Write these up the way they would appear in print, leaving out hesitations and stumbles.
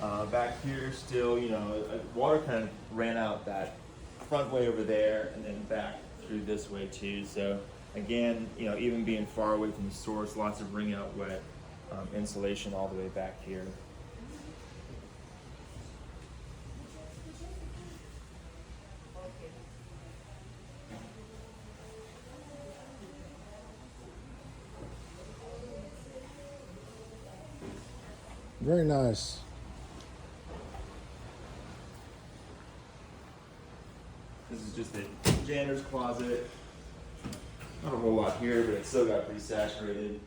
Back here still, water kind of ran out that front way over there and then back through this way too. So again, even being far away from the source, lots of wring out wet insulation all the way back here. Very nice. This is just a janitor's closet. Not a whole lot here, but it's still got pretty saturated.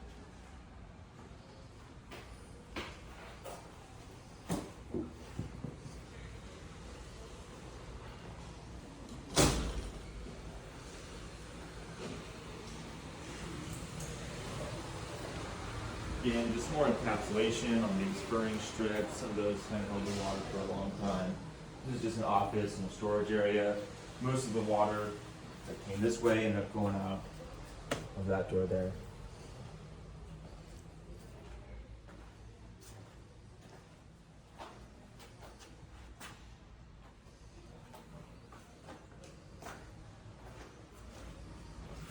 Again, just more encapsulation on these furring strips. Some of those kind of held the water for a long time. This is just an office and a storage area. Most of the water that came this way ended up going out of that door there.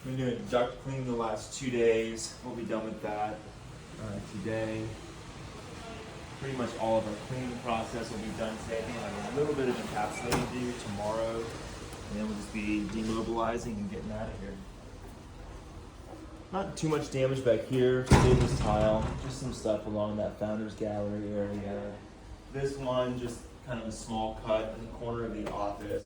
We've been doing duct cleaning the last 2 days. We'll be done with that today. Pretty much all of our cleaning process will be done today. I think I'll have a little bit of encapsulating to do tomorrow, and then we'll just be demobilizing and getting out of here. Not too much damage back here. Did this tile, just some stuff along that founder's gallery area. This one, just kind of a small cut in the corner of the office.